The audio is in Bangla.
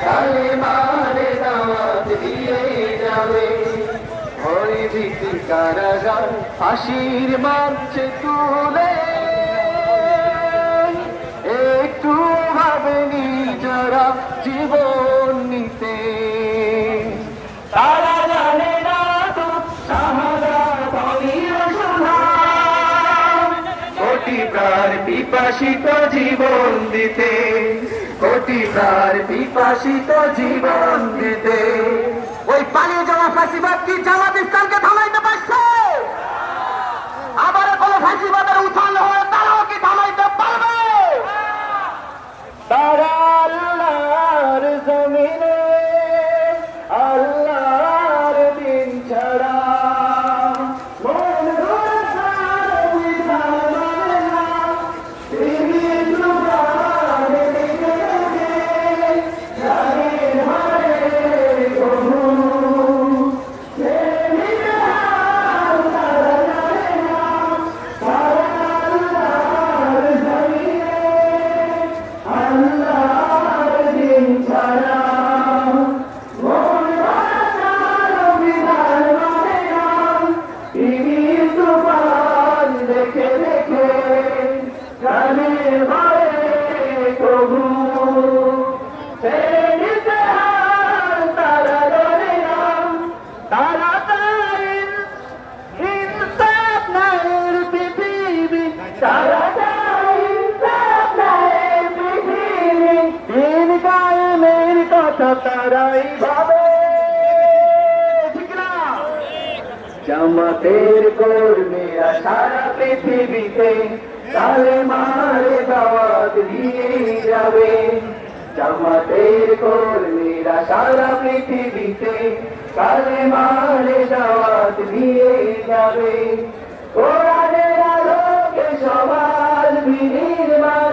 কালেমারে দাওয়াত দিয়ে যাবে। ওই ভীতি কারাগার ফাঁসির মঞ্চে তুলে একটু ভাবেনি যারা জীবন নিতে। তারা জানে না তো শাহাদাত অনির সুধাম, কোটি প্রাণ পিপাসিত জীবন দিতে, কোটি প্রাণ পিপাসিত জীবন দিতে। ওই পালিয়ে যাওয়া ফাঁসিবাদ কি জামাত ইসলামকে থামাইতে পারছে? আবার কোন ফাঁসিবাদের উত্থান হয়ে তারাও কি থামাইতে পারবে? তারা আল্লাহর জমিনে আল্লাহর দিন ছাড়া মন গড়ার বিধান মানে না। বিভিন্ন প্রাণে দিকে জালিম হারে প্রভু, সে বিধান তারা জানে না। তারা আল্লাহর জমিনে আল্লাহর দিন ছাড়া মন গড়ার বিধান মানে না। টিভির তুফান দেখে দেখে জানে মারে প্রভু, সে ইতিহাস তারা জানে না। তারা তাই ইনসাফ নায়ের পৃথিবী, তারা তাই ইনসাফ নায়ের পৃথিবী। দিন কায়েমের কথা তারাই ভাবে, ঠিক না? জামাতের কর্মীরা সারা পৃথিবীতে কালেমারে দাওয়াত দিয়ে যাবে। জামাতের কর্মীরা সারা পৃথিবীতে কালেমারে দাওয়াত দিয়ে যাবে। কোরআনের আলোকে সমাজ বিনির্মাণ